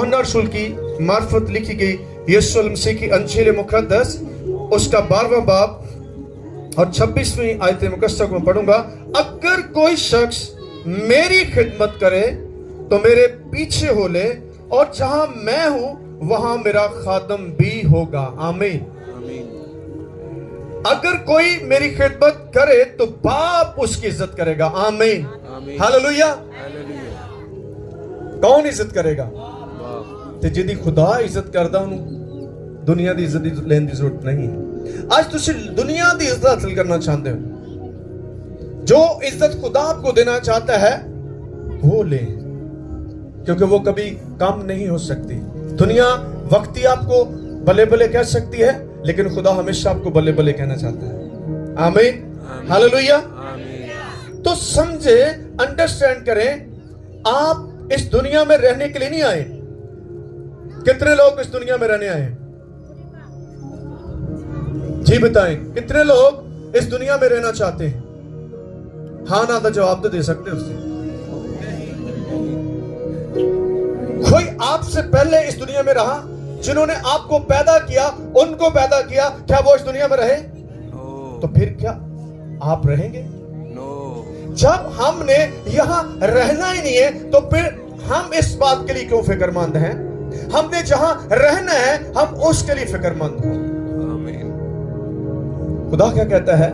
यूहन्ना रसूल की मार्फत लिखी गई यीशु मसीह की अंजील मुक़द्दस उसका 12वां बाब और 26वीं आयत मुकद्दस को पढ़ूंगा। अगर कोई शख्स मेरी खिदमत करे तो मेरे पीछे हो ले, और जहां मैं हूं वहां मेरा खादम भी होगा। आमीन। अगर कोई मेरी खिदमत करे तो बाप उसकी इज्जत करेगा। आमीन। हालेलुया। कौन इज्जत करेगा? ਤੇ ਜਿਹਦੀ ਖੁਦਾ ਇੱਜ਼ਤ ਕਰਦਾ ਉਹਨੂੰ ਦੁਨੀਆ ਦੀ ਇੱਜ਼ਤ ਲੈਣ ਦੀ ਜ਼ਰੂਰਤ ਨਹੀਂ ਹੈ। ਅੱਜ ਤੁਸੀਂ ਦੁਨੀਆ ਦੀ ਇੱਜ਼ਤ ਹਾਸਲ ਕਰਨਾ ਚਾਹੁੰਦੇ ਹੋ, जो इज्जत खुदा आपको देना चाहता है वो ले, क्योंकि वो कभी कम नहीं हो सकती। दुनिया वक्ती आपको बल्ले बल्ले कह सकती है, लेकिन खुदा हमेशा आपको बल्ले बल्ले कहना चाहता है। आमीन। हालेलुया। तो समझे, अंडरस्टैंड करें, आप इस दुनिया में रहने के लिए नहीं आए। कितने लोग इस दुनिया में रहने आए? जी बताएं, कितने लोग इस दुनिया में रहना चाहते हैं? हाँ ना तो जवाब तो दे सकते हो उससे। कोई आपसे पहले इस दुनिया में रहा, जिन्होंने आपको पैदा किया, उनको पैदा किया, क्या वो इस दुनिया में रहे? तो फिर क्या आप रहेंगे? जब हमने यहां रहना ही नहीं है तो फिर हम इस बात के लिए क्यों फिक्रमंद हैं? हमने जहां रहना है हम उसके लिए फिक्रमंद हो। खुदा क्या कहता है?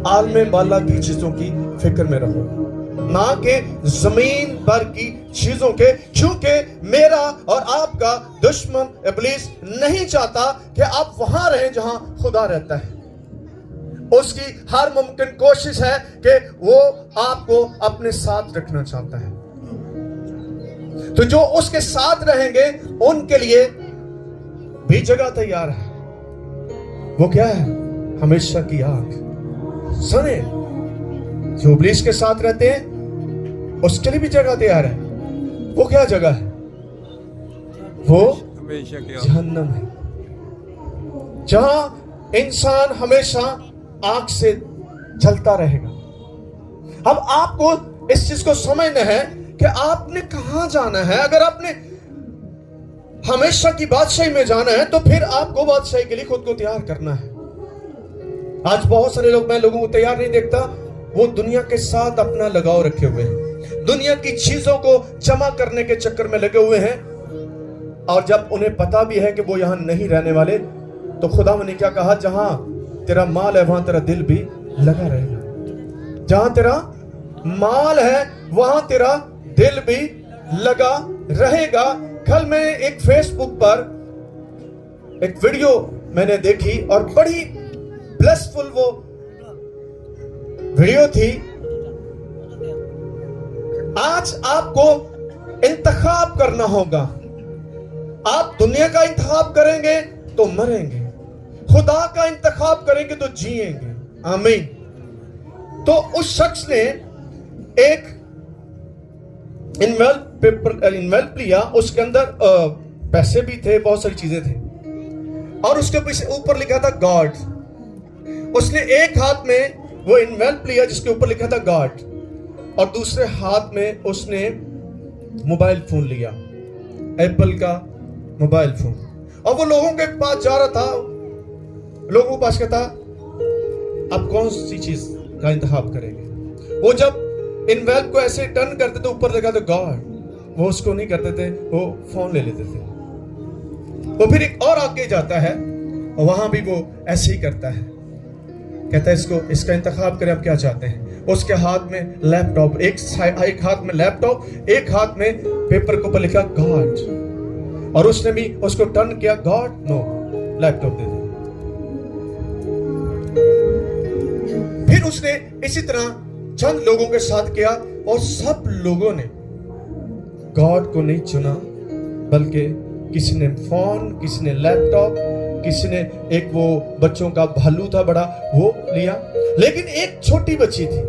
आलम बाला की चीजों की फिक्र में रहो, ना कि जमीन पर की चीजों के, क्योंकि मेरा और आपका दुश्मन इब्लीस नहीं चाहता कि आप वहां रहें जहां खुदा रहता है। उसकी हर मुमकिन कोशिश है कि वो आपको अपने साथ रखना चाहता है। तो जो उसके साथ रहेंगे उनके लिए भी जगह तैयार है। वो क्या है? हमेशा की आग। सुने, जो इब्लीस के साथ रहते हैं उसके लिए भी जगह तैयार है। वो क्या जगह है? वो जहन्नम है, जहां इंसान हमेशा आग से जलता रहेगा। अब आपको इस चीज को समझना है कि आपने कहां जाना है। अगर आपने हमेशा की बादशाही में जाना है तो फिर आपको बादशाही के लिए खुद को तैयार करना है। आज बहुत सारे लोग, मैं लोगों को तैयार नहीं देखता, वो दुनिया के साथ अपना लगाव रखे हुए हैं, दुनिया की चीजों को जमा करने के चक्कर में लगे हुए हैं। और जब उन्हें पता भी है कि वो यहां नहीं रहने वाले, तो खुदा ने क्या कहा? जहां तेरा माल है वहां तेरा दिल भी लगा रहेगा। जहां तेरा माल है वहां तेरा दिल भी लगा रहेगा। कल मैं एक फेसबुक पर एक वीडियो मैंने देखी और बड़ी ब्लेसफुल वो वीडियो थी। आज आपको इंतखाब करना होगा। आप दुनिया का इंतखाब करेंगे तो मरेंगे, खुदा का इंतखाब करेंगे तो जिएंगे। आमीन। तो उस शख्स ने एक इन्वेल्प लिया, उसके अंदर पैसे भी थे, बहुत सारी चीजें थी, और उसके पीछे ऊपर लिखा था गॉड। उसने एक हाथ में वो इन्वेल्प लिया जिसके ऊपर लिखा था गॉड, और दूसरे हाथ में उसने मोबाइल फोन लिया, एप्पल का मोबाइल फोन, और वो लोगों के पास जा रहा था। लोगों के पास कहता, आप कौन सी चीज का इंतखाब करेंगे? वो जब इन्वेल्प को ऐसे टर्न करते थे, ऊपर लिखा था गॉड, वो उसको नहीं करते थे, वो फोन ले लेते थे। वो फिर एक और आगे जाता है और वहां भी वो ऐसे ही करता है, कहता है इसका इंतखाब करें, आप क्या चाहते हैं? उसके हाथ में लैपटॉप, एक हाथ में लैपटॉप, एक हाथ में पेपर के ऊपर लिखा गॉड, और उसने भी उसको टर्न किया, गॉड नो, लैपटॉप दे दे। फिर उसने इसी तरह चंद लोगों के साथ किया, और सब लोगों ने गॉड को नहीं चुना, बल्कि किसी ने फोन, किसी ने लैपटॉप, किसी ने एक वो बच्चों का भालू था बड़ा, वो लिया। लेकिन एक छोटी बच्ची थी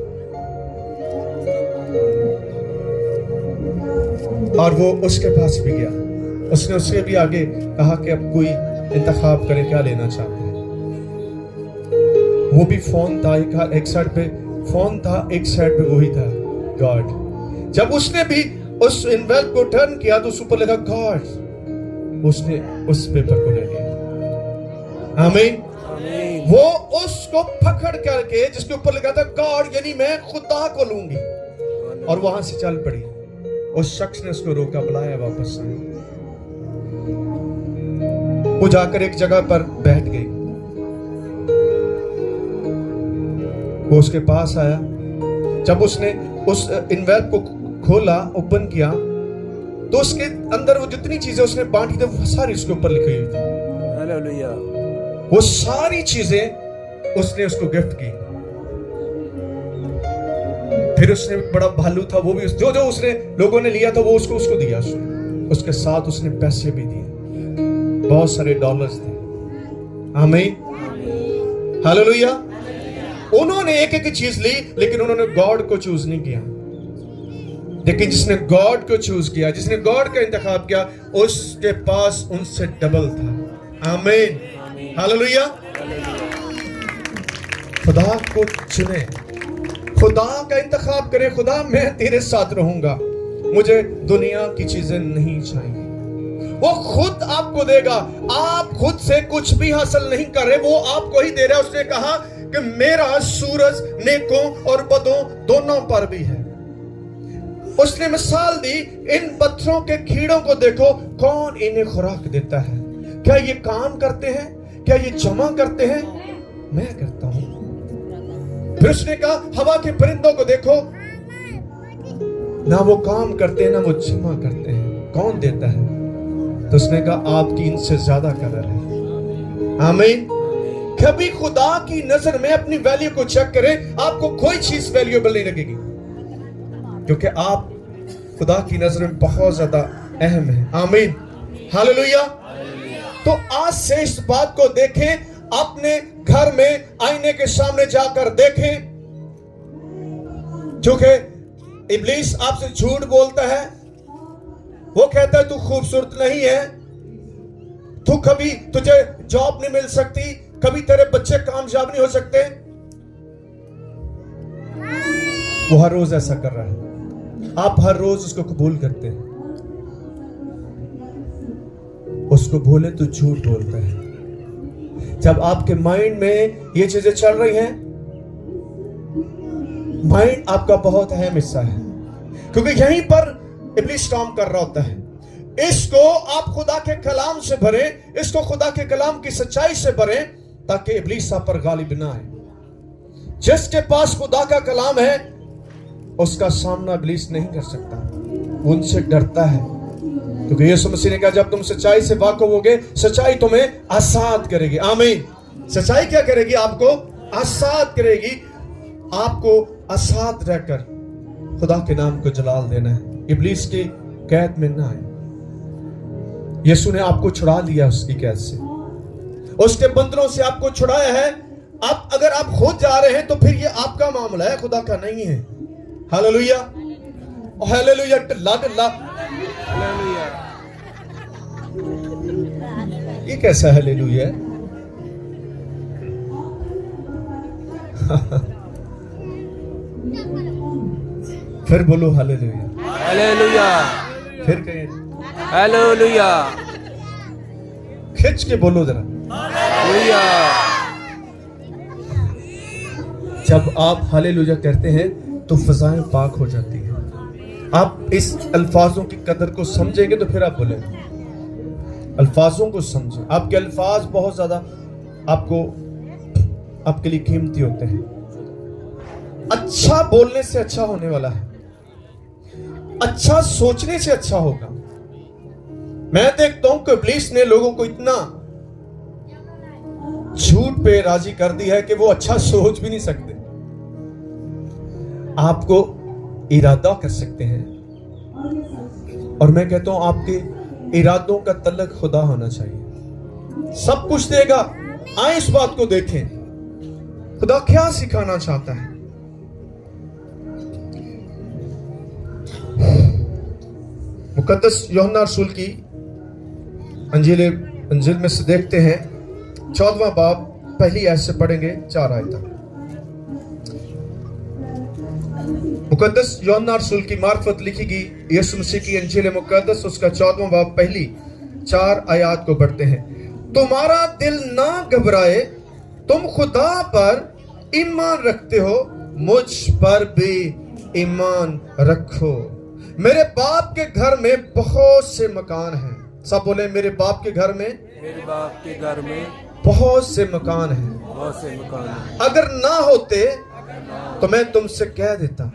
और वो उसके पास भी गया। उसने उससे भी आगे कहा कि अब कोई इंतखाब करें, क्या लेना चाहते हैं? वो भी फोन था, एक साइड पे फोन था, एक साइड पे वही था गॉड। जब उसने भी उस इन्वेल्प को टर्न किया तो उस ऊपर लगा गॉड, उसने उस पेपर को ले लिया। आमीन। वो उसको पकड़ करके जिसके ऊपर लिखा था गॉड, यानी मैं खुदा को लूंगी, और वहां से चल पड़ी। उस शख्स ने उसको रोका, बुलाया वापस आया। वो जाकर एक जगह पर बैठ गई। वो उसके पास आया। जब उसने उस इनवेल्प को खोला, ओपन किया, तो उसके अंदर वो जितनी चीजें उसने बांटी थी वो सारी उसके ऊपर लिखी हुई थी। हालेलुया। वो सारी चीजें उसने उसको गिफ्ट की। फिर उसने बड़ा भालू था, वो भी जो जो उसने लोगों ने लिया था वो उसको दिया। उसके साथ उसने पैसे भी दिए, बहुत सारे डॉलर्स थे। आमीन। हालेलुया। उन्होंने एक एक चीज ली, लेकिन उन्होंने गॉड को चूज नहीं किया। लेकिन जिसने गॉड को चूज किया, जिसने गॉड का इंतखाब किया, उसके पास उनसे डबल था। आमीन। हालेलुया। खुदा को चुने, खुदा का इंतखाब करें। खुदा मैं तेरे साथ रहूंगा, मुझे दुनिया की चीजें नहीं चाहिए। वो खुद आपको देगा। आप खुद से कुछ भी हासिल नहीं कर रहे, वो आपको ही दे रहा है। उसने कहा कि मेरा सूरज नेकों और बदों दोनों पर भी है। उसने मिसाल दी, इन पत्थरों के कीड़ों को देखो, कौन इन्हें खुराक देता है? क्या ये काम करते हैं? क्या ये जमा करते हैं? मैं करता हूं। फिर उसने कहा हवा के परिंदों को देखो, ना वो काम करते हैं ना वो जमा करते हैं, कौन देता है? तो उसने कहा आपकी इनसे ज्यादा कदर है। आमीन। कभी खुदा की नजर में अपनी वैल्यू को चेक करें, आपको कोई चीज वैल्यूएबल नहीं लगेगी, क्योंकि आप खुदा की नजर में बहुत ज्यादा अहम है। आमीन। हालेलुया। तो आज से इस बात को देखें, अपने घर में आईने के सामने जाकर देखें, क्योंकि इब्लीस आपसे झूठ बोलता है। वो कहता है तू खूबसूरत नहीं है, तू कभी तुझे जॉब नहीं मिल सकती, कभी तेरे बच्चे कामयाब नहीं हो सकते। वो हर रोज ऐसा कर रहा है, आप हर रोज उसको कबूल करते हैं। उसको बोले तो झूठ बोलता है। जब आपके माइंड में ये चीजें चल रही हैं, माइंड आपका बहुत अहम हिस्सा है, क्योंकि यहीं पर इब्लीस काम कर रहा होता है। इसको आप खुदा के कलाम से भरें, इसको खुदा के कलाम की सच्चाई से भरें, ताकि इब्लीस आप पर गालिब ना आए। जिसके पास खुदा का कलाम है उसका सामना इब्लीस नहीं कर सकता, उनसे डरता है, क्योंकि यीशु मसीह ने कहा जब तुम सच्चाई से वाकिफ होगे, सच्चाई तुम्हें आजाद करेगी। आमीन। सच्चाई क्या करेगी? आपको आजाद करेगी। आपको आजाद रहकर खुदा के नाम को जलाल देना है, इब्लीस की कैद में ना आए। यीशु ने आपको छुड़ा लिया उसकी कैद से, उसके बंधनों से आपको छुड़ाया है। अब अगर आप खुद जा रहे हैं तो फिर ये आपका मामला है, खुदा का नहीं है। हालेलुया। हालेलुया। टल्ला टल्ला। ये कैसा हालेलुया? फिर बोलो हालेलुया। हालेलुया। फिर कहें हालेलुया। खिंच के बोलो जरा। हालेलुया। जब आप हालेलुया कहते हैं तो फजाएं पाक हो जाती हैं। आप इस अल्फाजों की कदर को समझेंगे तो फिर आप बोलें। अल्फाजों को समझें। आपके अल्फाज बहुत ज्यादा आपके लिए कीमती होते हैं। अच्छा बोलने से अच्छा होने वाला है, अच्छा सोचने से अच्छा होगा। मैं देखता हूं कि इब्लीस ने लोगों को इतना झूठ पे राजी कर दी है कि वो अच्छा सोच भी नहीं सकते। आपको इरादा कर सकते हैं, और मैं कहता हूं आपके इरादों का तल्लक खुदा होना चाहिए। सब कुछ देगा। आए इस बात को देखें, खुदा क्या सिखाना चाहता है। मुकद्दस यूहन्ना रसूल की अंजील में से देखते हैं, 14वां बाब पहली आयत से पढ़ेंगे 4 आयत तक। मुकद्दस यूहन्ना रसूल की मार्फत लिखी गई यीशु मसीह की अंजील मुकद्दस, उसका 14वां बाब पहली 4 आयत को पढ़ते हैं। तुम्हारा दिल ना घबराए, तुम खुदा पर ईमान रखते हो, मुझ पर भी ईमान रखो। मेरे बाप के घर में बहुत से मकान हैं। सब बोले मेरे बाप के घर में, मेरे बाप के घर में बहुत से मकान हैं। बहुत से मकान हैं। अगर ना होते तो मैं तुमसे कह देता,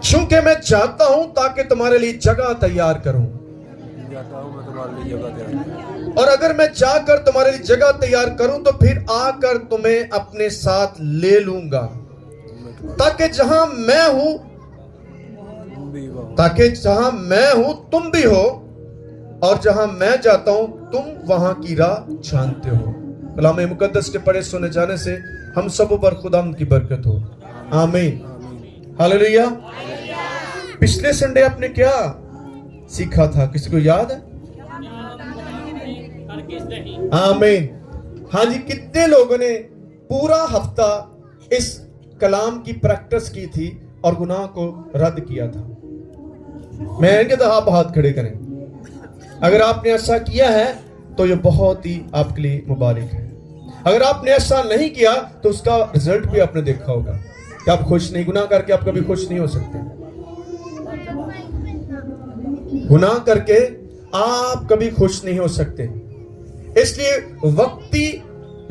क्योंकि मैं चाहता हूं ताकि तुम्हारे लिए जगह तैयार करूं। जाता हूँ मैं तुम्हारे लिए जगह तैयार करूं। और अगर मैं जाकर तुम्हारे लिए जगह तैयार करूं तो फिर आकर तुम्हें अपने साथ ले लूंगा, ताकि जहां मैं हूं तुम भी हो, और जहां मैं जाता हूं तुम वहां की राह जानते हो। कलाम मुकद्दस के पढ़े सुने जाने से हम सब पर खुदा की बरकत हो। आमीन, हालेलुया। पिछले संडे आपने क्या सीखा था, किसी को याद है? आमीन। हाँ जी, कितने लोगों ने पूरा हफ्ता इस कलाम की प्रैक्टिस की थी और गुनाह को रद्द किया था? मैं कहता हूं आप हाथ खड़े करें। अगर आपने ऐसा किया है तो ये बहुत ही आपके लिए मुबारक है। अगर आपने ऐसा नहीं किया तो उसका रिजल्ट भी आपने देखा होगा कि आप खुश नहीं, गुनाह करके आप कभी खुश नहीं हो सकते। गुनाह करके आप कभी खुश नहीं हो सकते। इसलिए वक्ती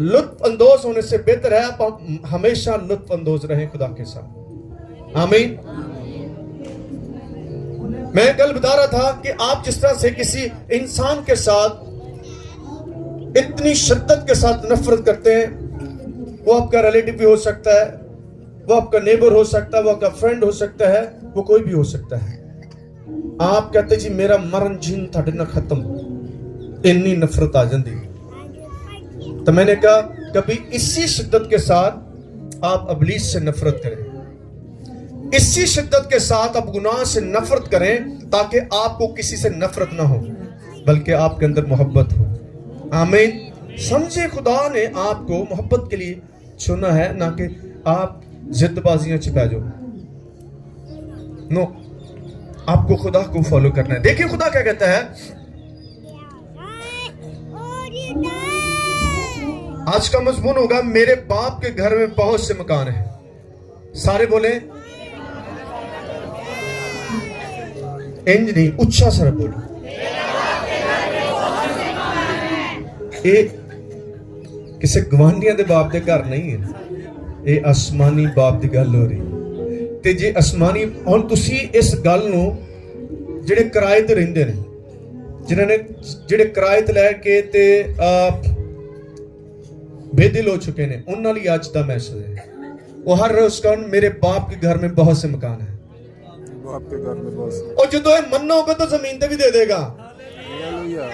लुत्फ अंदोज होने से बेहतर है आप हमेशा लुत्फ अंदोज रहें खुदा के साथ। आमीन। मैं कल बता रहा था कि आप जिस तरह से किसी इंसान के साथ इतनी शिद्दत के साथ नफरत करते हैं, वो आपका रिलेटिव भी हो सकता है, वो आपका नेबर हो सकता है, वो आपका फ्रेंड हो सकता है, वो कोई भी हो सकता है। आप कहते जी मेरा मरण जीन ਤੁਹਾਡੇ ਨਾਲ खत्म, इतनी नफरत आ जाती। तो मैंने कहा कभी इसी शिद्दत के साथ आप इब्लीस से नफरत करें, इसी शिद्दत के साथ आप गुनाह से नफरत करें, ताकि आपको किसी से नफरत ना हो बल्कि आपके अंदर मोहब्बत हो। आमीन। समझे खुदा ने आपको मोहब्बत के लिए चुना है, ना कि आप जिद्दबाजियां छिपा जाओ। नो, आपको खुदा को फॉलो करना है। देखिए खुदा क्या कहता है, आज का मजमून होगा मेरे बाप के घर में बहुत से मकान हैं। सारे बोले इंज नहीं, उच्चा सर बोलो। ये किसी गवांढियां दे बाप दे घर नहीं है, ये आसमानी बाप दी गल हो रही। ते जे आसमानी हुण तुसी इस गल नूं ਜਿਹੜੇ ਕਿਰਾਏ ਤੇ ਰਹਿੰਦੇ ਨੇ, ਜਿਨ੍ਹਾਂ ਨੇ ਜਿਹੜੇ ਕਿਰਾਏ ਤੇ ਲੈ ਕੇ ਤੇ बेदिल हो चुके ने, उन्हां लई आज दा मैसेज है। वो हर रोज कहन मेरे बाप के घर में बहुत से मकान है, बाप के घर में बहुत से। और जदों ये मन्नोगे तो जमीन ते भी दे देगा। हालेलुया।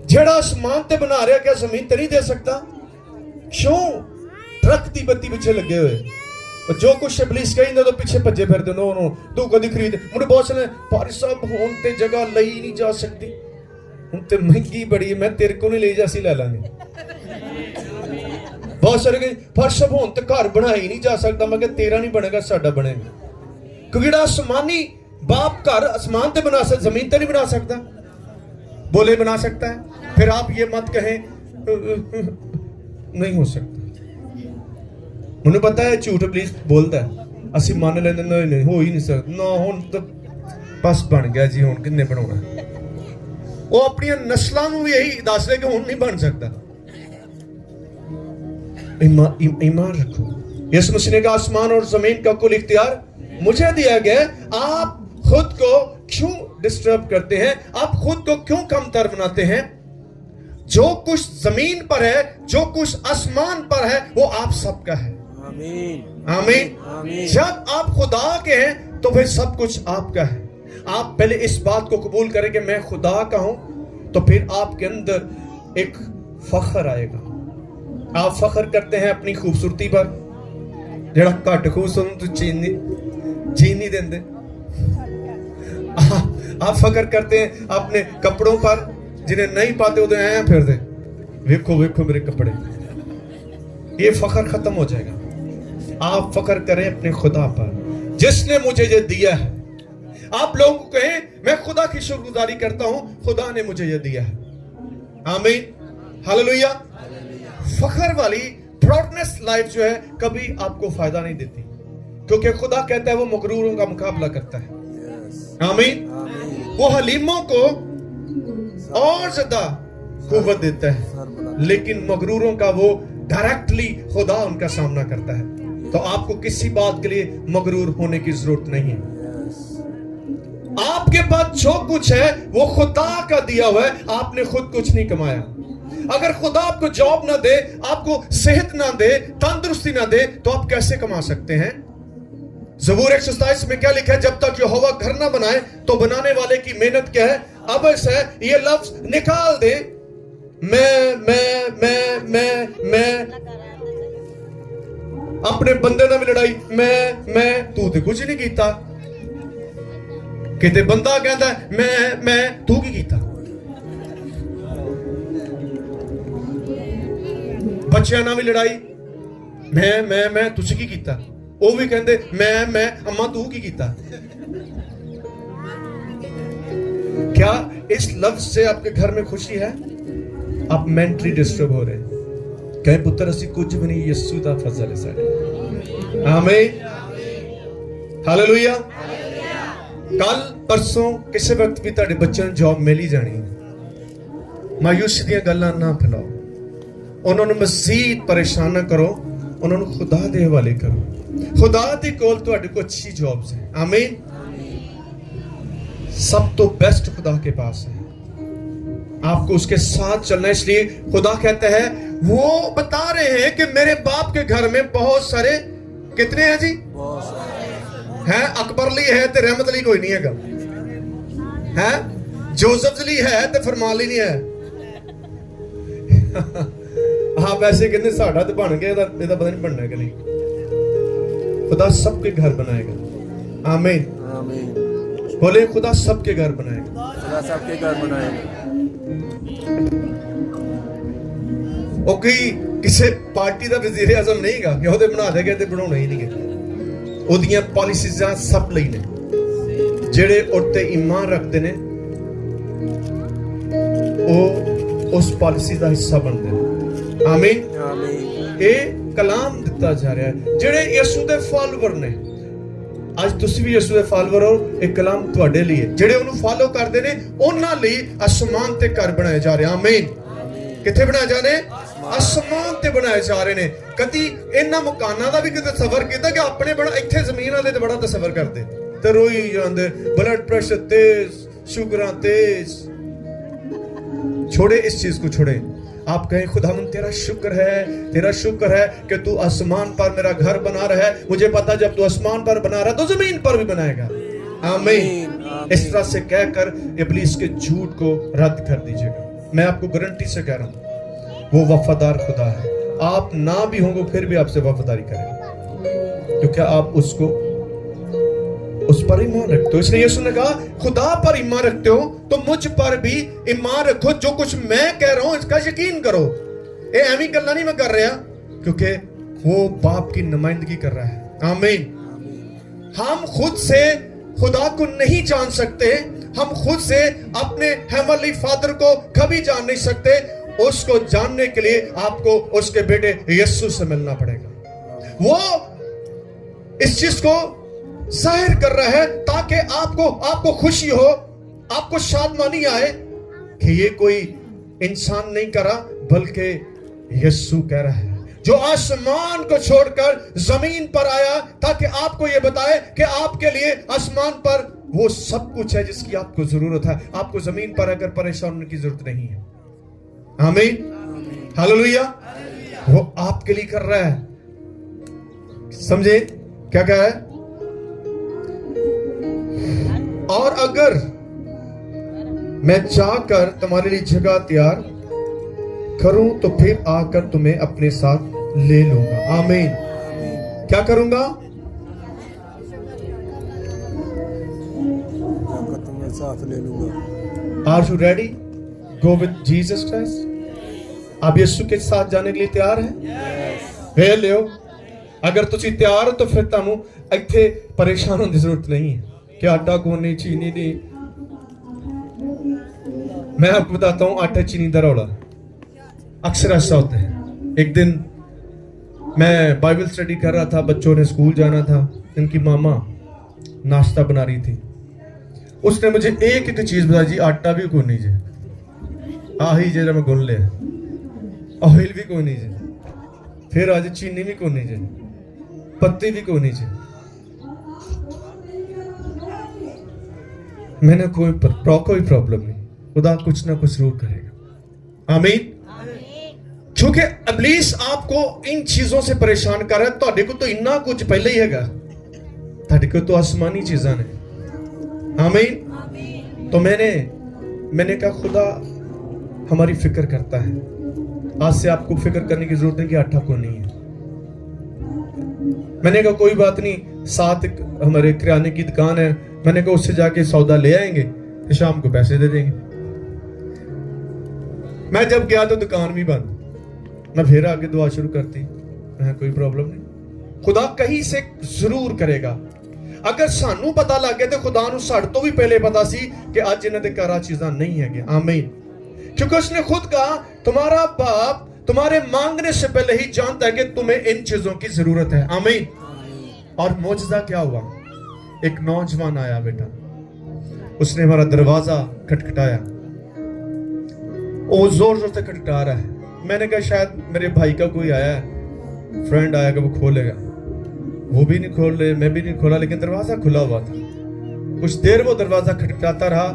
जेड़ा आसमान ते बना रहा क्या जमीन ते नहीं दे सकता? क्यों? ट्रक दी बत्ती पीछे लगे हुए, और जो कुछ इब्लीस कहिंदा तो पीछे भज्जे फिरदे। नो नो तू कदी खरीद, मुझे बहुत से भारी साहब होन ते जगह लई नहीं जा सकती, हुण ते महंगी बड़ी है, मैं तेरे को नहीं ले जा, सी ले लांगे। बहुत सारे फर्श होन ते घर बनाया ही नहीं जा सकता, मैं तेरा नहीं बनेगा साडा बनेगा, क्योंकि आसमानी बाप घर आसमान ते बना सकता, जमीन ते नहीं बना सकता। बोले बना सकता है, फिर आप ये मत कहें नहीं हो सकता। उन्हें पता है झूठ इब्लीस बोलता है, असी मान लेंदे नहीं नहीं हो ही नहीं सकता ना, हुण तो बस बन गया जी, हुण किन्ने बनाउणा। वो अपनी नस्लों में भी यही दस दे कि हुण नहीं बन सकता। ईमान रखो। यीशु मसीह ने कहा आसमान और जमीन का कुल इख्तियार मुझे दिया गया। आप खुद को क्यों डिस्टर्ब करते हैं? आप खुद को क्यों कमतर बनाते हैं? जो कुछ जमीन पर है, जो कुछ आसमान पर है, वो आप सबका है। आमीन आमीन। आमीन। जब आप खुदा के हैं तो फिर सब कुछ आपका है। आप पहले इस बात को कबूल करें कि मैं खुदा का हूं, तो फिर आपके अंदर एक फख्र आएगा। आप फख्र करते हैं अपनी खूबसूरती पर, जड़ा घट खूबसूरत तो जीन नहीं देंगे। आप फख्र करते हैं अपने कपड़ों पर, जिन्हें नहीं पाते उधर आए फिर दे, वेखो वेखो मेरे कपड़े। ये फख्र खत्म हो जाएगा। आप फख्र करें अपने खुदा पर, जिसने मुझे ये दिया है। आप लोगों को कहें मैं खुदा की शुक्रगुजारी करता हूं, खुदा ने मुझे ये दिया है। आमीन, हालेलुया। फखर वाली प्राउडनेस लाइफ जो है कभी आपको फायदा नहीं देती, क्योंकि खुदा कहता है वो मगरूरों का मुकाबला करता है। आमीन। वो हलीमों को और ज्यादा कुव्वत देता है, लेकिन मगरूरों का वो डायरेक्टली खुदा उनका सामना करता है। तो आपको किसी बात के लिए मगरूर होने की जरूरत नहीं है। आपके पास जो कुछ है वो खुदा का दिया हुआ है, आपने खुद कुछ नहीं कमाया। अगर खुदा आपको जॉब ना दे, आपको सेहत ना दे, तंदुरुस्ती ना दे, तो आप कैसे कमा सकते हैं? ज़बूर 127 में क्या लिखा है? जब तक यहोवा घर ना बनाए तो बनाने वाले की मेहनत क्या है? अब ऐसा है, ये लफ्ज निकाल दे, मैं अपने बंदे ना भी लड़ाई, मैं तू तो कुछ नहीं कीता। किते बंदा कहता है मैं तू की कीता। बच्चों ना भी लड़ाई, मैं तुझे की कीता। वो भी कहते मैं अम्मा तू की कीता। क्या इस लफ्ज से आपके घर में खुशी है? आप मेंटली डिस्टर्ब हो रहे हैं। कहे पुत्र असी कुछ भी नहीं, यीशु दा फजल है साडे। आमीन, हालेलुया। कल परसों किसी वक्त भी तुहाडे बच्चों ਨੂੰ जॉब मिल ही जानी। मायूसी ਦੀਆਂ ਗੱਲਾਂ ਨਾ ਫੈਲਾਓ, ਉਹਨਾਂ ਨੂੰ ਮਜ਼ੀਦ ਪਰੇਸ਼ਾਨ ਨਾ ਕਰੋ, ਉਹਨਾਂ ਨੂੰ ਖੁਦਾ ਦੇ ਹਵਾਲੇ ਕਰੋ। खुदा ਦੇ ਕੋਲ ਤੁਹਾਡੇ ਕੋਲ अच्छी जॉब्स हैं। आमीन। सब तो बेस्ट खुदा के पास है, आपको उसके साथ चलना। इसलिए खुदा कहता है, वो बता रहे हैं कि मेरे बाप के घर में बहुत सारे, कितने हैं जी? हैं। अकबर अली है तो रहमत अली कोई नहीं है, हैं। जोसेफ अली है तो फरमान अली नहीं है। हाँ वैसे कहते साड़ा तो बन गया, ਇਹਦਾ पता नहीं बनना कि नहीं। खुदा सबके घर बनाएगा। आमीन, आमीन। बोले खुदा सबके घर बनाएगा, खुदा सबके घर बनाएगा। ओके, किसी पार्टी का वजीर आजम नहीं गा कि ਉਹਦੇ ਬਣਾ ਦੇਗੇ ਤੇ ਬਣਾਉਣਾ ਹੀ ਨਹੀਂ ਹੈ। ਉਹਦੀਆਂ ਪਾਲਿਸੀਜ਼ਾਂ ਸਭ ਲਈ ਨੇ। ਜਿਹੜੇ ਉੱਤੇ ਈਮਾਨ ਰੱਖਦੇ ਨੇ ਉਹ ਉਸ ਪਾਲਿਸੀ ਦਾ ਹਿੱਸਾ ਬਣਦੇ ਨੇ। ਆਮੀਨ, ਆਮੀਨ। ਇਹ ਕਲਾਮ ਦਿੱਤਾ ਜਾ ਰਿਹਾ ਹੈ। ਜਿਹੜੇ ਯਿਸੂ ਦੇ ਫਾਲੋਅਰ ਨੇ, ਅੱਜ ਤੁਸੀਂ ਵੀ ਯਿਸੂ ਦੇ ਫਾਲੋਅਰ ਹੋ, ਇਹ ਕਲਾਮ ਤੁਹਾਡੇ ਲਈ ਹੈ। ਜਿਹੜੇ ਉਹਨੂੰ ਫਾਲੋ ਕਰਦੇ ਨੇ ਉਹਨਾਂ ਲਈ ਅਸਮਾਨ ਤੇ ਘਰ ਬਣਾਏ ਜਾ ਰਹੇ। ਆਮੀਨ। ਕਿੱਥੇ ਬਣਾਏ ਜਾ ਰਹੇ? ਅਸਮਾਨ ਤੇ ਬਣਾਏ ਜਾ ਰਹੇ ਨੇ। ਕਦੀ ਇਹਨਾਂ ਮਕਾਨਾਂ ਦਾ ਵੀ ਕਿਤੇ ਤਸਵਰ ਕੀਤਾ ਕਿ ਆਪਣੇ ਬੜਾ ਇੱਥੇ ਜ਼ਮੀਨ ਵਾਲੇ ਤੇ ਬੜਾ ਤਸਵਰ ਕਰਦੇ ਤੇ ਰੋਈ ਜਾਂਦੇ, ਬਲੱਡ प्रेशर तेज, शुगर तेज। छोड़े इस चीज को, छोड़े। आप कहें खुदावंद तेरा शुक्र है कि तू आसमान पर मेरा घर बना रहा है। मुझे पता जब तू आसमान पर बना रहा है तो जमीन पर भी बनाएगा। आमीन। इस तरह से कहकर इब्लीस के झूठ को रद्द कर दीजिएगा। मैं आपको गारंटी से कह रहा हूं, वो वफादार खुदा है। आप ना भी होंगे फिर भी आपसे वफादारी करेगा, क्योंकि आप उसको उस पर ईमान रखते हो। इसलिए यीशु ने कहा खुदा पर ईमान रखते हो तो मुझ पर भी ईमान रखो। जो कुछ मैं कह रहा हूं इसका यकीन करो। ये एवी गल्ला नहीं मैं कर रहा, क्योंकि वो बाप की नुमाइंदगी कर रहा है। आमीन। हम खुद से खुदा को नहीं जान सकते, हम खुद से अपने हेवनली फादर को कभी जान नहीं सकते। उसको जानने के लिए आपको उसके बेटे यीशु से मिलना पड़ेगा। वो इस चीज को जाहिर कर रहा है ताकि आपको खुशी हो, आपको शादमानी आए कि ये कोई इंसान नहीं कर रहा, बल्कि यीशु कह रहा है, जो आसमान को छोड़कर जमीन पर आया ताकि आपको ये बताए कि आपके लिए आसमान पर वो सब कुछ है जिसकी आपको जरूरत है। आपको जमीन पर अगर परेशान होने की जरूरत नहीं है। आमीन, हालेलुया। वो आपके लिए कर रहा है। समझे क्या कहा है? और अगर मैं जाकर तुम्हारे लिए जगह तैयार करूं तो फिर आकर तुम्हें अपने साथ ले लूंगा। आमीन। क्या करूंगा? तुम्हें साथ ले लूंगा। Are you ready? Go with Jesus Christ. आप यीशु के साथ जाने के लिए तैयार हैं? वे लियो। अगर तुसी तैयार हो तो फिर तुहानू इत्थे परेशान होने की जरूरत नहीं है। کہ آٹا کون نہیں, چینی نہیں. میں آپ کو بتاتا ہوں آٹا چینی کا رولا اکثر ایسا ہوتا ہے. ایک دن میں بائبل سٹڈی کر رہا تھا, بچوں نے اسکول جانا تھا, ان کی ماما ناشتہ بنا رہی تھی. اس نے مجھے ایک ہی چیز بتائی, جی آٹا بھی کوئی نہیں جی, آہی جی میں گن لیا, آئل بھی کوئی نہیں جی, پھر آج چینی بھی کوئی نہیں جی, پتی بھی کوئی نہیں جی. میں نے کوئی پرابلم نہیں, خدا کچھ نہ کچھ ضرور کرے گا. آمین. چونکہ ابلیس آپ کو ان چیزوں سے پریشان کر رہا ہے. تہاڈے کو تو اتنا کچھ پہلے ہی ہے گا, تہاڈے کو تو آسمانی چیزاں نے. آمین. تو میں نے کہا خدا ہماری فکر کرتا ہے, آج سے آپ کو فکر کرنے کی ضرورت ہے کہ آٹا کو نہیں ہے. میں نے کہا کوئی بات نہیں, ساتھ ہمارے کرانے کی دکان ہے, میں نے کہا اس سے جا کے سودا لے آئیں گے, شام کو پیسے دے دیں گے. میں جب گیا تو دکان بھی بند. میں پھر آگے دعا شروع کرتی, میں کوئی پرابلم نہیں, خدا کہیں سے ضرور کرے گا. اگر سانو پتا لگ گیا تو خدا نو ساڈے تو بھی پہلے پتا سی کہ آج انہاں دے گھر چیزاں نہیں ہے. آمین. کیونکہ اس نے خود کہا تمہارا باپ تمہارے مانگنے سے پہلے ہی جانتا ہے کہ تمہیں ان چیزوں کی ضرورت ہے. آمین. اور معجزہ کیا ہوا, ایک نوجوان آیا بیٹا, اس نے ہمارا دروازہ کھٹکھٹایا, وہ زور زور سے کھٹکھٹا رہا ہے. میں نے کہا شاید میرے بھائی کا کوئی آیا ہے, فرینڈ آیا کہ وہ کھولے گا. وہ بھی نہیں کھول رہے, میں بھی نہیں کھولا, لیکن دروازہ کھلا ہوا تھا. کچھ دیر وہ دروازہ کھٹکھٹاتا رہا,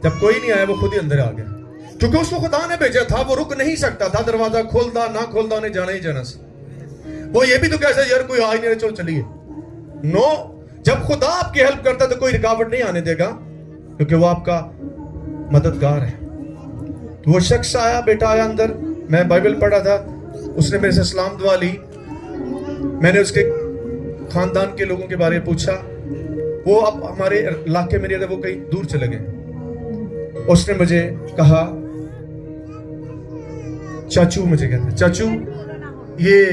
جب کوئی نہیں آیا وہ خود ہی اندر آ گیا. کیونکہ اس کو خدا نے بھیجا تھا, وہ رک نہیں سکتا تھا. دروازہ کھولتا نہ کھولتا انہیں جانا ہی جانا سی. وہ یہ بھی تو کیسے یار کوئی آ ہی نہیں رہا, چلو چلیے. نو, جب خدا آپ کی ہیلپ کرتا تو کوئی رکاوٹ نہیں آنے دے گا, کیونکہ وہ آپ کا مددگار ہے. تو وہ شخص آیا, بیٹا آیا اندر. میں بائبل پڑھ رہا تھا, اس نے میرے سے سلام دعا لی. میں نے اس کے خاندان کے لوگوں کے بارے میں پوچھا. وہ اب ہمارے علاقے میں نہیں رہتے, وہ کہیں دور چلے گئے. اس نے مجھے کہا, چاچو مجھے کہتا ہے, چاچو یہ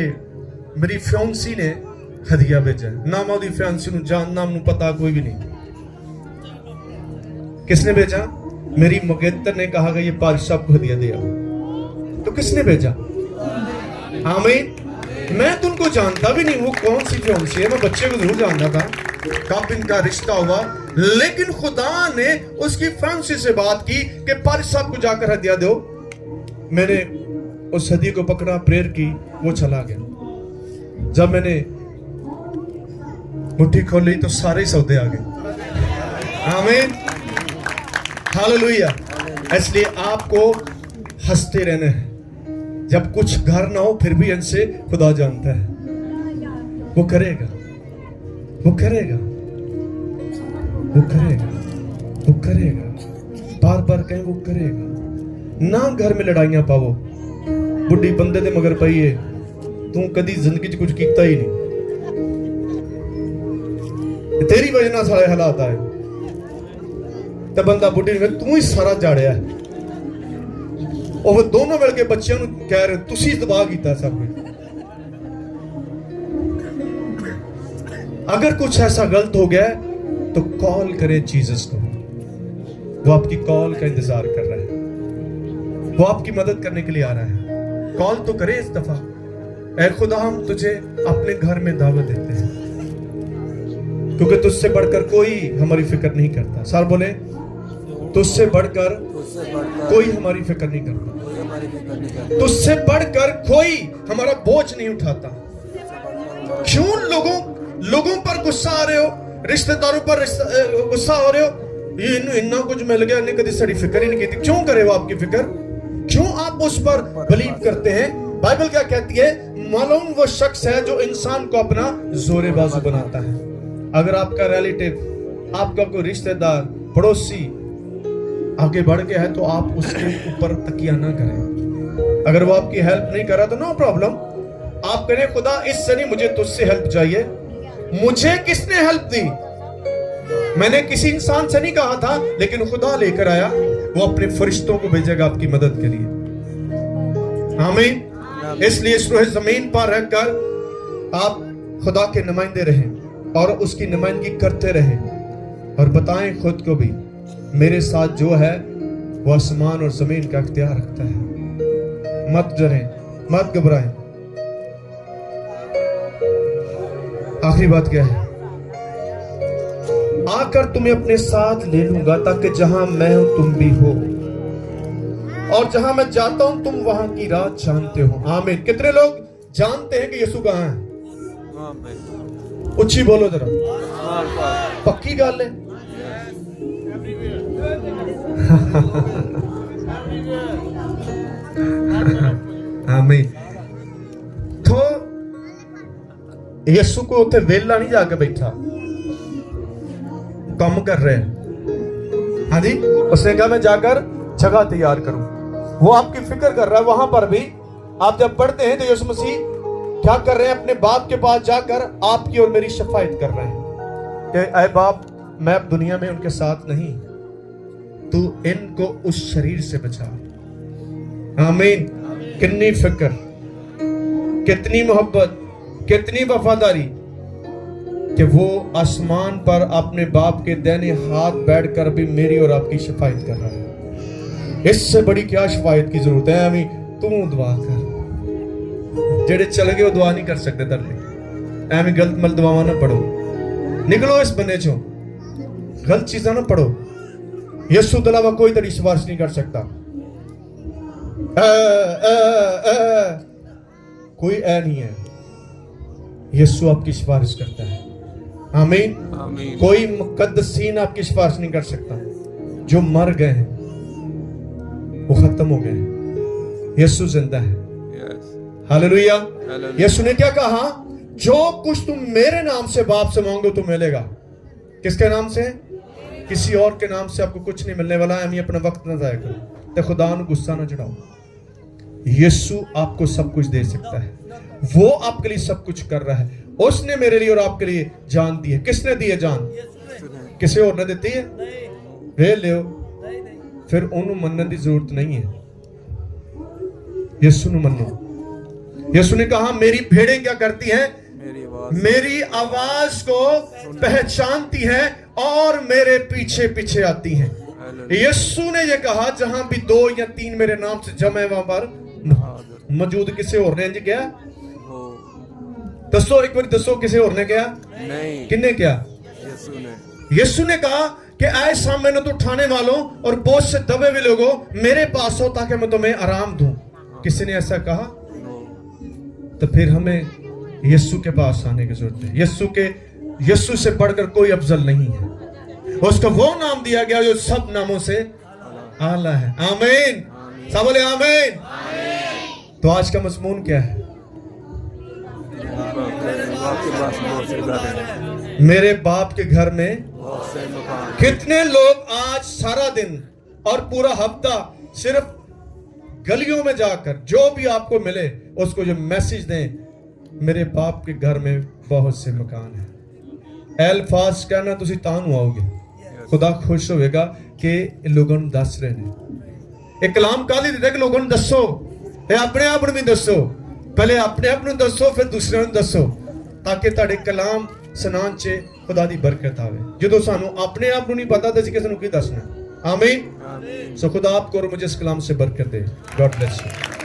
میری فیونسی نے ہدیہ بھیجا ہے. نام دی فیونسی نو جان نام نو پتا کوئی بھی نہیں. کس نے بھیجا؟ میری مگیتر نے کہا کہ یہ پادشاہ صاحب کو ہدیہ دیا. تو کس نے بھیجا؟ آمین. میں تو ان کو جانتا بھی نہیں وہ کون سی فیونسی ہے, میں بچے کو ضرور جانتا تھا کب ان کا رشتہ ہوا, لیکن خدا نے اس کی فیونسی سے بات کی کہ پادشاہ صاحب کو جا کر ہدیہ دو. میں نے اس ہدیے کو پکڑا, پریئر کی, وہ چلا گیا. جب میں نے مٹھی کھول لی تو سارے سودے آ گئے. آمین. ہاللویا. اس لیے آپ کو ہنستے رہنا ہے. جب کچھ گھر نہ ہو پھر بھی ان سے خدا جانتا ہے, وہ کرے گا, وہ کرے گا, وہ کرے گا, وہ کرے گا. بار بار کہیں وہ کرے گا. نہ گھر میں لڑائیاں پاؤ. بڈھی بندے دے مگر پئی ہے, تو کدی زندگی چ کچھ کیتا ہی نہیں, تیری وجہ نہ سارے حالات آئے. تے بندہ بڈھی نے تو ہی سارا جاڑیا ہے. اور وہ دونوں مل کے بچیاں نو کہہ رہے تسی تباہ کیتا سب کچھ. اگر کچھ ایسا غلط ہو گیا تو کال کریں جیزس کو. وہ آپ کی کال کا انتظار کر رہا ہے, وہ آپ کی مدد کرنے کے لیے آ رہا ہے. کال تو کرے اس دفعہ, اے خدا ہم تجھے اپنے گھر میں دعوت دیتے ہیں, کیونکہ تجھ سے بڑھ کر کوئی ہماری فکر نہیں کرتا. سار بولے, تجھ سے بڑھ کر کوئی ہماری فکر نہیں کرتا, تجھ سے بڑھ کر کوئی ہمارا بوجھ نہیں اٹھاتا. کیوں لوگوں پر غصہ آ رہے ہو, رشتہ داروں پر غصہ ہو رہے ہو, یہ انہاں کچھ مل گیا, انہیں کدی ساری فکر ہی نہیں کی تھی. کیوں کرے وہ آپ کی فکر, کیوں آپ اس پر بلیو کرتے ہیں؟ بائبل کیا کہتی ہے؟ معلوم وہ شخص ہے جو انسان کو اپنا زور بازو بناتا ہے. اگر آپ کا ریلیٹیو, آپ کا کوئی رشتہ دار, پڑوسی آگے بڑھ گیا ہے تو آپ اس کے اوپر تکیہ نہ کریں. اگر وہ آپ کی ہیلپ نہیں کر رہا تو نو پرابلم. آپ کہیں خدا اس سے نہیں, مجھے تجھ سے ہیلپ چاہیے. مجھے کس نے ہیلپ دی؟ میں نے کسی انسان سے نہیں کہا تھا, لیکن خدا لے کر آیا. وہ اپنے فرشتوں کو بھیجے گا آپ کی مدد کے لیے. آمین. اس لیے اس روح زمین پر رہ کر آپ خدا کے نمائندے رہیں اور اس کی نمائندگی کرتے رہیں. और बताएं खुद को भी, मेरे साथ जो है वो आसमान और जमीन का इख्तियार रखता है। मत डरें, मत घबराएं। आखिरी बात क्या है? आकर तुम्हें अपने साथ ले लूंगा ताकि जहां मैं हूं तुम भी हो, और जहां मैं जाता हूं तुम वहां की राह जानते हो। आमीन। कितने लोग जानते हैं कि यीशु कहां है? उच्ची बोलो जरा, पक्की गल है। आमीन। तो यीशु को उत्थे वेला नहीं जाके बैठा, काम कर रहे हैं। हाँ जी, उसने कहा मैं जाकर जगह तैयार करूं। वो आपकी फिक्र कर रहा है। वहां पर भी आप जब पढ़ते हैं तो यीशु मसीह क्या कर रहे हैं? अपने बाप के पास जाकर आपकी और मेरी शफायत कर रहे हैं कि ऐ बाप, मैं अब दुनिया में उनके साथ नहीं, तू इनको उस शरीर से बचा। आमीन। कितनी फिक्र, कितनी मोहब्बत, कितनी वफादारी कि वो आसमान पर अपने बाप के दाहिने हाथ बैठकर भी मेरी और आपकी शफायत कर रहा है। इससे बड़ी क्या शफायत की जरूरत है? आमीन। तू दुआ कर। जेड़े चले गए वो दुआ नहीं कर सकते तरले। एवं गलत मल दुआवां ना पढ़ो, निकलो इस बने चो, गलत चीज़ां ना पढ़ो। यीशु के अलावा कोई तेरी सिफारिश नहीं कर सकता। कोई ऐ नहीं है। यीशु आपकी सिफारिश करता है। आमीन। कोई मुकद्दसीन आपकी सिफारिश नहीं कर सकता। जो मर गए हैं वो खत्म हो गए हैं। यीशु जिंदा है। हालेलुया। यीशु ने क्या कहा? जो कुछ तुम मेरे नाम से बाप से मांगो तो मिलेगा। किसके नाम से? किसी और के नाम से आपको कुछ नहीं मिलने वाला है। हम अपना वक्त ना जाया करो, तो खुदा को गुस्सा ना चढ़ाओ। यीशु आपको सब कुछ दे सकता है। वो आपके लिए सब कुछ कर रहा है। उसने मेरे लिए और आपके लिए जान दी है। किसने दी है जान? किसी और ने देती है? वे ले फिर उन्होंने मनने की जरूरत नहीं है। यीशु ने मनो। यीशु ने कहा मेरी भेड़ें क्या करती हैं? मेरी आवाज को पहचानती हैं और मेरे पीछे पीछे आती हैं। यीशु ने यह कहा जहां भी 2 या 3 मेरे नाम से जमे वहां पर मौजूद। किसी और ने क्या? दसो, एक बार दसो, किसी और ने क्या? नहीं। किन्ने क्या? यीशु ने कहा कि आए सामने तो उठाने वालों और बोझ से दबे हुए लोगों मेरे पास हो ताकि मैं तुम्हें आराम दूं। किसी ने ऐसा कहा? तो फिर हमें यीशु के पास आने की जरूरत है। यीशु से बढ़कर कोई अफजल नहीं है। उसको वो नाम दिया गया जो सब नामों से आला है। आमीन। सब बोले आमीन। तो आज का मजमून क्या है? मेरे बाप के घर में कितने लोग आज सारा दिन और पूरा हफ्ता सिर्फ गलियों में जाकर जो भी आपको मिले उसको जो मैसेज दें, मेरे बाप के घर में बहुत से मकान हैं। अल्फाज कहना तुसी तानू आओगे, खुदा खुश होगा कि लोगों को दस रहे हैं। एक कलाम काली दिता कि लोगों को दसो, अपने आप भी दसो। पहले अपने आप दसो, फिर दूसरे को दसो, ताकि तुहाडे कलाम सुनान च खुदा दी बरकत आवे। जो सानू अपने आप नहीं पता तो किसी को की दसना। आमीन। सो खुदा आपको और मुझे इस कलाम से बरकत दे। God bless you.